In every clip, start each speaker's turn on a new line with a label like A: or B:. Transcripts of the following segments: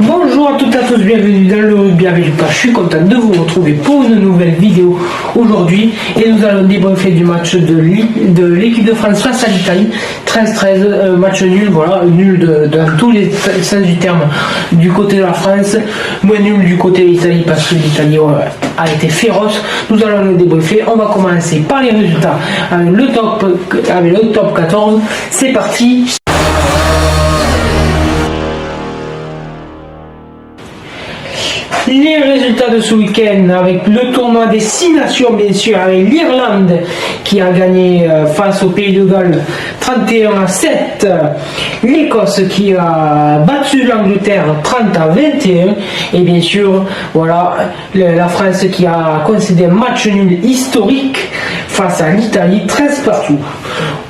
A: Bonjour à toutes et à tous, bienvenue dans le rugby avec Lucas. Je suis content de vous retrouver pour une nouvelle vidéo aujourd'hui et nous allons débriefer du match de l'équipe de France face à l'Italie. 13-13, match nul, voilà, nul dans tous les sens du terme du côté de la France, moins nul du côté de l'Italie parce que l'Italie a été féroce. Nous allons le débriefer. On va commencer par les résultats avec le top 14. C'est parti. Les résultats de ce week-end avec le tournoi des 6 nations, bien sûr, avec l'Irlande qui a gagné face au Pays de Galles 31-7, l'Écosse qui a battu l'Angleterre 30-21 et bien sûr, voilà, la France qui a concédé un match nul historique face à l'Italie 13 partout.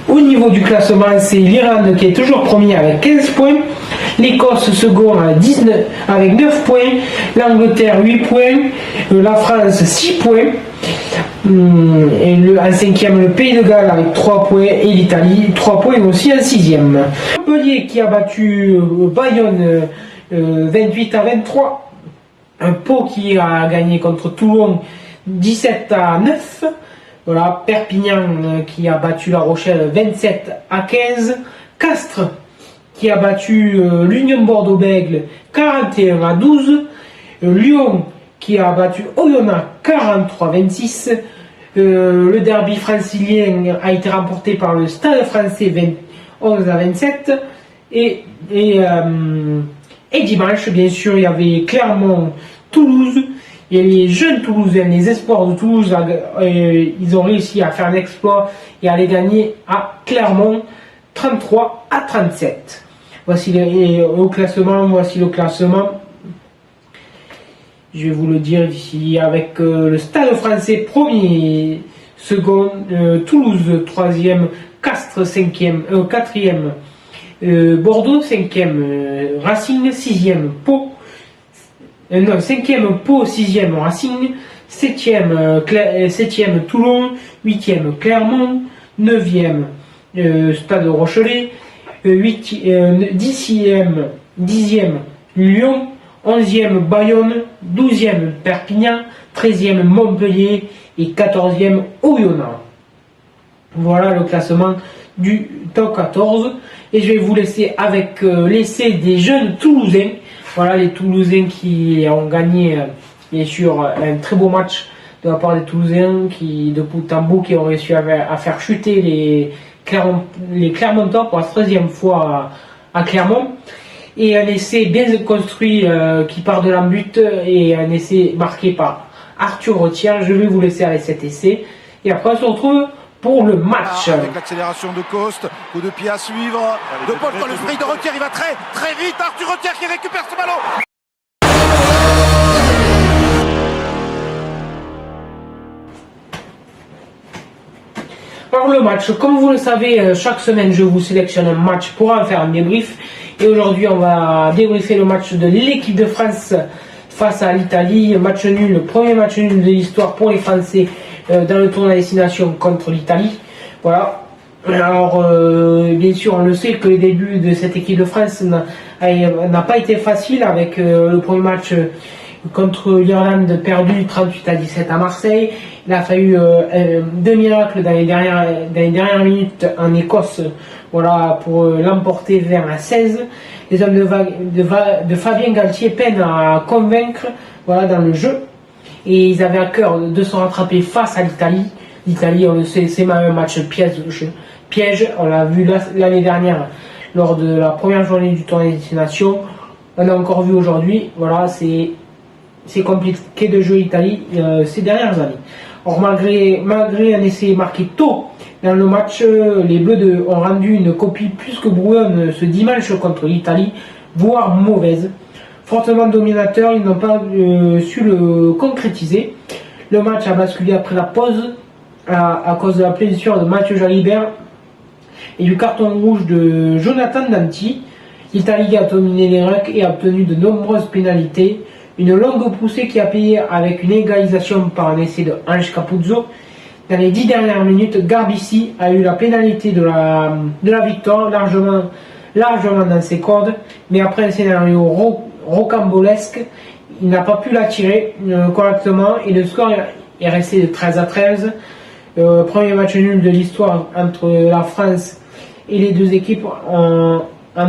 A: Au niveau du classement, c'est l'Irlande qui est toujours premier avec 15 points. L'Écosse second avec 9 points, l'Angleterre 8 points, la France 6 points, et en cinquième le Pays de Galles avec 3 points et l'Italie 3 points aussi en sixième. Montpellier qui a battu Bayonne 28-23, un Pau qui a gagné contre Toulon 17-9, voilà, Perpignan qui a battu La Rochelle 27-15, Castres qui a battu l'Union Bordeaux-Bègles 41-12, Lyon qui a battu Oyonnax 43-26, le derby francilien a été remporté par le Stade français 11-27, et dimanche, bien sûr, il y avait Clermont-Toulouse, et les jeunes Toulousains, les espoirs de Toulouse, ils ont réussi à faire un exploit et à les gagner à Clermont 33-37. Voici le classement. Je vais vous le dire ici avec le Stade français premier, second, Toulouse troisième, Castres cinquième, quatrième, Bordeaux cinquième, Racing sixième, cinquième Pau, sixième Racing, septième Toulon, huitième Clermont, neuvième Stade Rochelet, dixième Lyon, 11e Bayonne, 12e Perpignan, 13e Montpellier et 14e Oyonnax. Voilà le classement du top 14 et je vais vous laisser avec l'essai des jeunes Toulousains. Voilà les Toulousains qui ont gagné bien sûr un très beau match de la part des Toulousains qui de bout en bout qui ont réussi à faire chuter les Clermontois pour la 13e fois à Clermont, et un essai bien construit qui part de l'embut et un essai marqué par Arthur Rottière. Je vais vous laisser avec cet essai et après on se retrouve pour le match.
B: Avec l'accélération de Coste, coup de pied à suivre, de Paul dans le sprint de Rottière, il va très très vite, Arthur Rottière qui récupère ce ballon.
A: Alors le match, comme vous le savez, chaque semaine je vous sélectionne un match pour en faire un débrief. Et aujourd'hui on va débriefer le match de l'équipe de France face à l'Italie. Match nul, le premier match nul de l'histoire pour les Français dans le tournoi des 6 nations contre l'Italie. Voilà. Alors bien sûr on le sait que le début de cette équipe de France n'a pas été facile avec le premier match contre l'Irlande perdu 38-17 à Marseille. Il a fallu deux miracles dans les dernières minutes en Écosse, voilà, pour l'emporter vers la 16. Les hommes de Fabien Galtier peinent à convaincre, voilà, dans le jeu. Et ils avaient à cœur de se rattraper face à l'Italie. L'Italie, on le sait, c'est même un match piège. On l'a vu l'année dernière lors de la première journée du tournoi des Nations. On a encore vu aujourd'hui, voilà, c'est compliqué de jouer l'Italie ces dernières années. Or, malgré un essai marqué tôt dans le match, les Bleus ont rendu une copie plus que brouillonne ce dimanche contre l'Italie, voire mauvaise. Fortement dominateur, ils n'ont pas su le concrétiser. Le match a basculé après la pause à cause de la blessure de Mathieu Jalibert et du carton rouge de Jonathan Danti. L'Italie a dominé les rucks et a obtenu de nombreuses pénalités. Une longue poussée qui a payé avec une égalisation par un essai de Ange Capuzzo. Dans les 10 dernières minutes, Garbici a eu la pénalité de la victoire, largement dans ses cordes, mais après un scénario rocambolesque. Il n'a pas pu la tirer correctement et le score est resté de 13-13. Premier match nul de l'histoire entre la France et les deux équipes en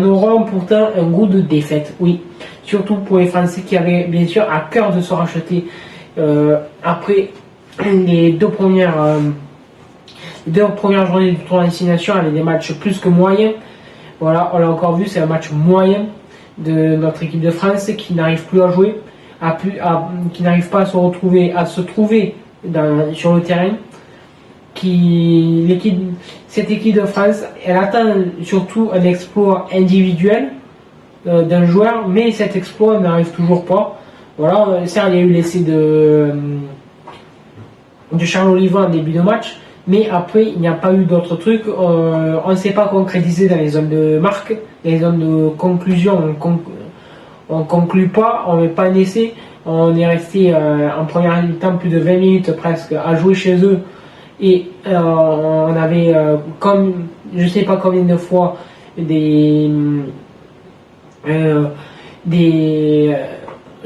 A: auront pourtant un goût de défaite. Oui, surtout pour les Français qui avaient bien sûr à cœur de se racheter après les deux premières journées du tournoi destination avec des matchs plus que moyens. Voilà, on l'a encore vu, c'est un match moyen de notre équipe de France qui n'arrive plus à jouer, qui n'arrive pas à se trouver sur le terrain. Cette équipe de France, elle attend surtout un exploit individuel d'un joueur, mais cet exploit n'arrive toujours pas. Voilà, certes, il y a eu l'essai de Charles Oliva en début de match, mais après, il n'y a pas eu d'autres trucs. On ne s'est pas concrétisé dans les zones de marque, dans les zones de conclusion. On conclut pas, on ne met pas un essai. On est resté en première mi-temps plus de 20 minutes presque à jouer chez eux. Et on avait, comme je ne sais pas combien de fois, je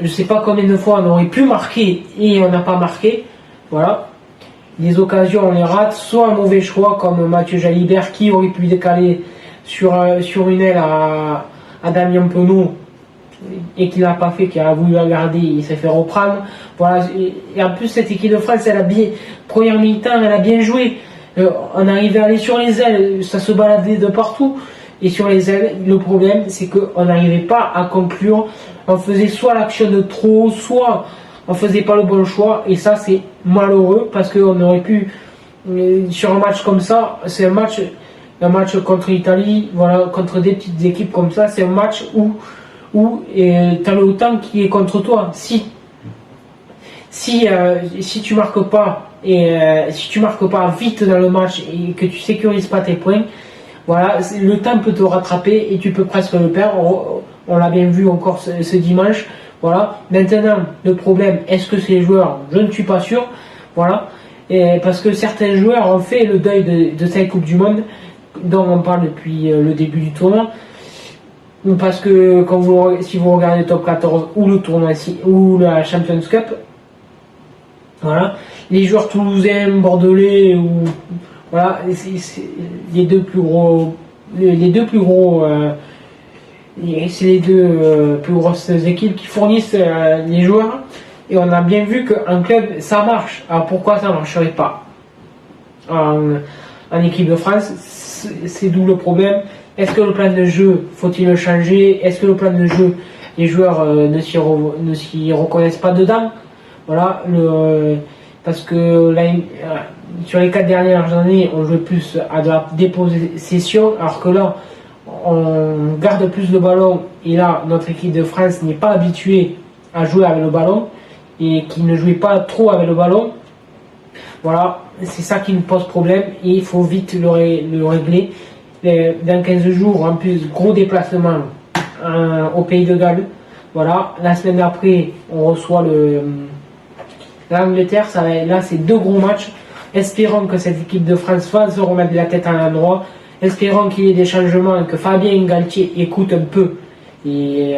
A: sais pas combien de fois on aurait pu marquer et on n'a pas marqué. Voilà. Des occasions, on les rate, soit un mauvais choix comme Mathieu Jalibert qui aurait pu décaler sur une aile à Damien Penaud et qui l'a pas fait, qui a voulu la garder, il s'est fait reprendre. Voilà. Et en plus, cette équipe de France, elle a bien, première mi-temps, elle a bien joué. On arrivait à aller sur les ailes, ça se baladait de partout. Et sur les ailes, le problème, c'est qu'on n'arrivait pas à conclure. On faisait soit l'action de trop, soit on faisait pas le bon choix. Et ça, c'est malheureux parce qu'on aurait pu, sur un match comme ça, c'est un match contre l'Italie, voilà, contre des petites équipes comme ça, c'est un match où tu as le temps qui est contre toi. Si tu marques pas si tu marques pas vite dans le match et que tu sécurises pas tes points, voilà, le temps peut te rattraper et tu peux presque le perdre. On l'a bien vu encore ce dimanche. Voilà. Maintenant, le problème, est-ce que c'est les joueurs? Je ne suis pas sûr. Voilà. Et parce que certains joueurs ont fait le deuil de cette Coupe du Monde, dont on parle depuis le début du tournoi. Parce que si vous regardez le top 14 ou le tournoi ou la Champions Cup, voilà, les joueurs toulousains, bordelais voilà, c'est les deux plus gros, c'est les deux plus grosses équipes qui fournissent les joueurs. Et on a bien vu qu'en club, ça marche. Alors pourquoi ça ne marcherait pas en équipe de France? C'est d'où le problème. Est-ce que le plan de jeu, faut-il le changer? Est-ce que le plan de jeu, les joueurs ne s'y reconnaissent pas dedans? Voilà, parce que là, sur les 4 dernières années, on jouait plus à de la dépossession, alors que là, on garde plus le ballon. Et là, notre équipe de France n'est pas habituée à jouer avec le ballon et qui ne jouait pas trop avec le ballon. Voilà, c'est ça qui nous pose problème et il faut vite le régler. Dans 15 jours, en plus, gros déplacement au Pays de Galles. Voilà, la semaine d'après, on reçoit l'Angleterre. Là, c'est 2 gros matchs. Espérons que cette équipe de France va se remettre la tête à l'endroit. Espérons qu'il y ait des changements, que Fabien Galtier écoute un peu. Et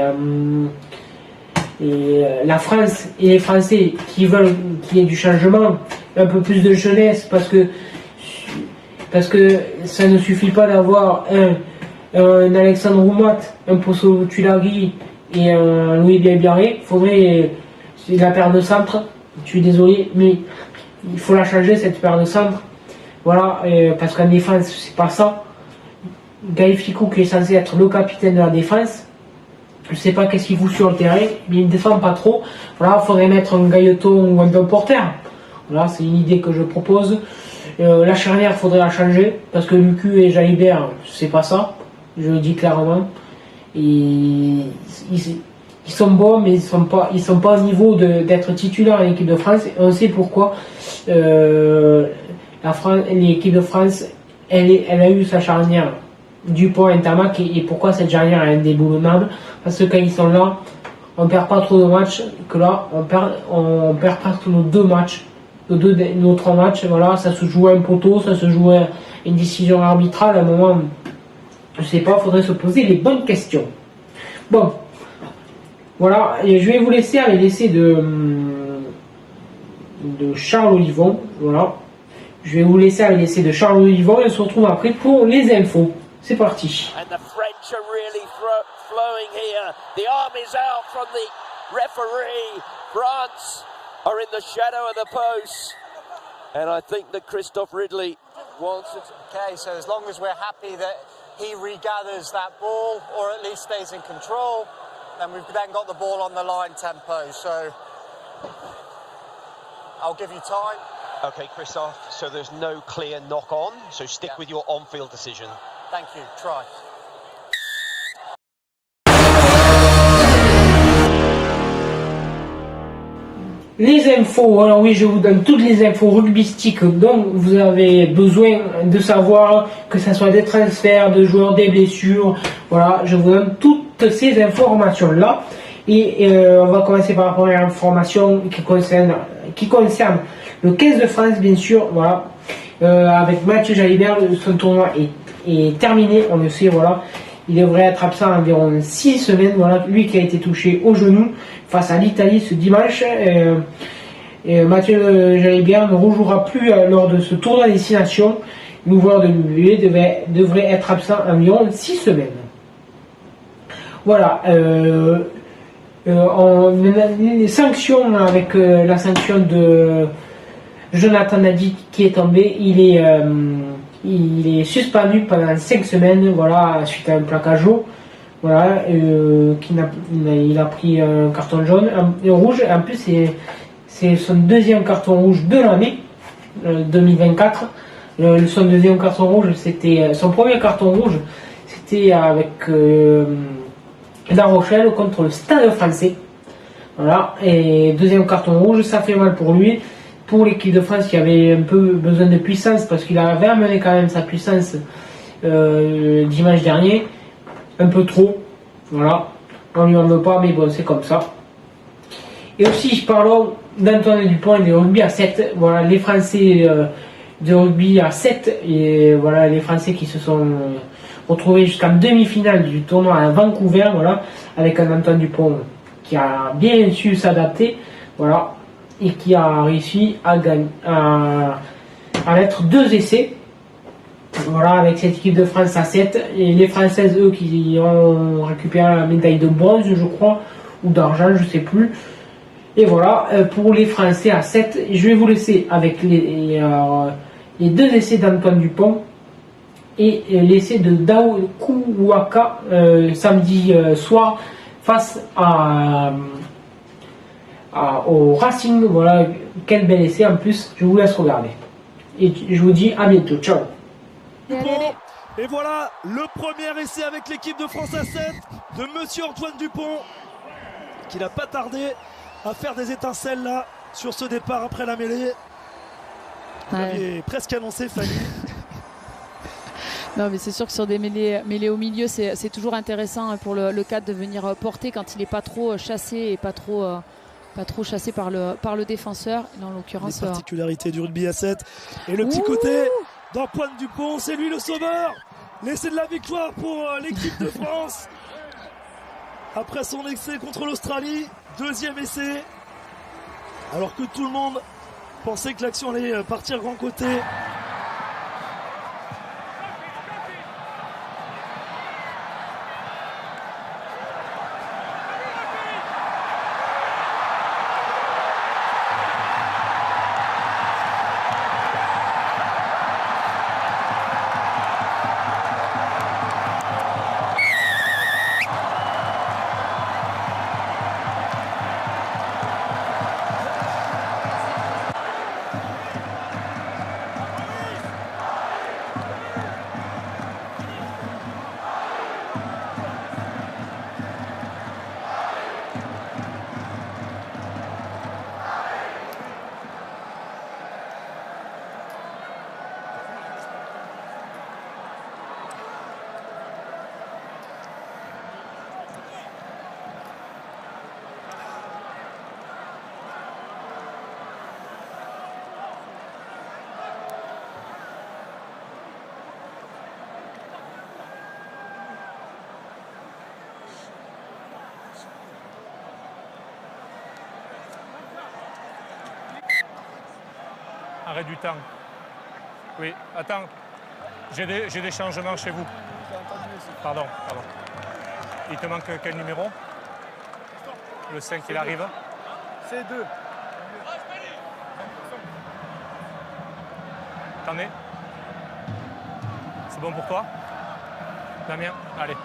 A: la France et les Français qui veulent qu'il y ait du changement, un peu plus de jeunesse, parce que ça ne suffit pas d'avoir un Alexandre Roumat, un Posso Tulagi et un Louis Biarré. C'est la paire de centre. Je suis désolé, mais il faut la changer, cette paire de centre. Voilà, parce qu'en défense, c'est pas ça. Gaël Ficou, qui est censé être le capitaine de la défense, je sais pas qu'est-ce qu'il fout sur le terrain, mais il ne défend pas trop. Voilà, il faudrait mettre un Gailleton ou un Tom Porter. Voilà, c'est une idée que je propose. La charnière, il faudrait la changer, parce que Lucu et Jalibert, c'est pas ça, je le dis clairement. Ils sont bons, mais ils sont pas au niveau d'être titulaires en équipe de France. Et on sait pourquoi. L'équipe de France, elle a eu sa charnière Dupont et Ntamak, et pourquoi cette charnière est indéboulonnable? Parce que quand ils sont là, on perd pas trop de matchs, que là, on perd presque nos 2 matchs, nos 3 matchs. Voilà, ça se joue à un poteau, ça se joue à une décision arbitrale. À un moment, je sais pas, faudrait se poser les bonnes questions. Bon, Voilà, et je vais vous laisser avec l'essai de Charles Olivon. Voilà. Je vais vous laisser avec l'essai de Charles Olivon et on se retrouve après pour les infos. C'est parti.
C: And the French are really flowing here. The arm is out from the referee. France are in the shadow of the post. And I think that Christophe Ridley wants it.
D: Okay, so as long as we're happy that he regathers that ball or at least stays in control, then we've then got the ball on the line tempo. So I'll give you time.
E: Okay, Christophe, so there's no clear knock on, so stick with your on-field decision.
D: Thank you, try.
A: Les infos, alors oui, je vous donne toutes les infos rugbystiques dont vous avez besoin de savoir, que ce soit des transferts de joueurs, des blessures, voilà, je vous donne toutes ces informations-là. Et on va commencer par la première information qui concerne le 15 de France, bien sûr, voilà. Avec Mathieu Jalibert, son tournoi est terminé, on le sait, voilà. Il devrait être absent environ 6 semaines, voilà. Lui qui a été touché au genou face à l'Italie ce dimanche. Mathieu Jalibert ne rejouera plus lors de ce tournoi à destination. Le joueur de WWE devrait être absent environ 6 semaines. Voilà. Les sanctions, avec la sanction de Jonathan Nadi qui est tombé, il est suspendu pendant 5 semaines, voilà, suite à un plaquage haut, voilà, il a pris un carton jaune, un rouge, en plus c'est son deuxième carton rouge de l'année 2024. Son deuxième carton rouge, c'était son premier carton rouge, c'était avec La Rochelle contre le Stade Français. Voilà, et deuxième carton rouge, ça fait mal pour lui, pour l'équipe de France qui avait un peu besoin de puissance parce qu'il avait amené quand même sa puissance dimanche dernier, un peu trop. Voilà, on lui en veut pas, mais bon, c'est comme ça. Et aussi, parlons d'Antoine Dupont et de rugby à 7. Voilà, les Français de rugby à 7, et voilà, les Français qui se sont retrouvés jusqu'en demi-finale du tournoi à Vancouver, voilà, avec un Antoine Dupont qui a bien su s'adapter, voilà, et qui a réussi à mettre 2 essais, voilà, avec cette équipe de France à 7, et les Françaises, eux, qui ont récupéré la médaille de bronze, je crois, ou d'argent, je sais plus. Et voilà, pour les Français à 7, je vais vous laisser avec les 2 essais d'Antoine Dupont et l'essai de Dao Kouwaka samedi soir face au Racing. Voilà, quel bel essai en plus, je vous laisse regarder. Et je vous dis à bientôt, ciao.
F: Et voilà le premier essai avec l'équipe de France à 7 de Monsieur Antoine Dupont, qui n'a pas tardé à faire des étincelles là sur ce départ après la mêlée. Vous aviez presque annoncé, Fanny.
G: Non, mais c'est sûr que sur des mêlées au milieu, c'est toujours intéressant pour le cadre de venir porter quand il n'est pas trop chassé et pas trop chassé par le défenseur. En l'occurrence,
F: les particularités du rugby à 7 et le petit côté d'Antoine Dupont, c'est lui le sauveur. L'essai de la victoire pour l'équipe de France après son essai contre l'Australie. Deuxième essai, alors que tout le monde pensait que l'action allait partir grand côté.
H: Arrêt du temps. Oui, attends. J'ai des changements chez vous. Pardon. Il te manque quel numéro? Le 5, il arrive.
I: C2.
H: T'en es? C'est bon pour toi? Damien? Allez.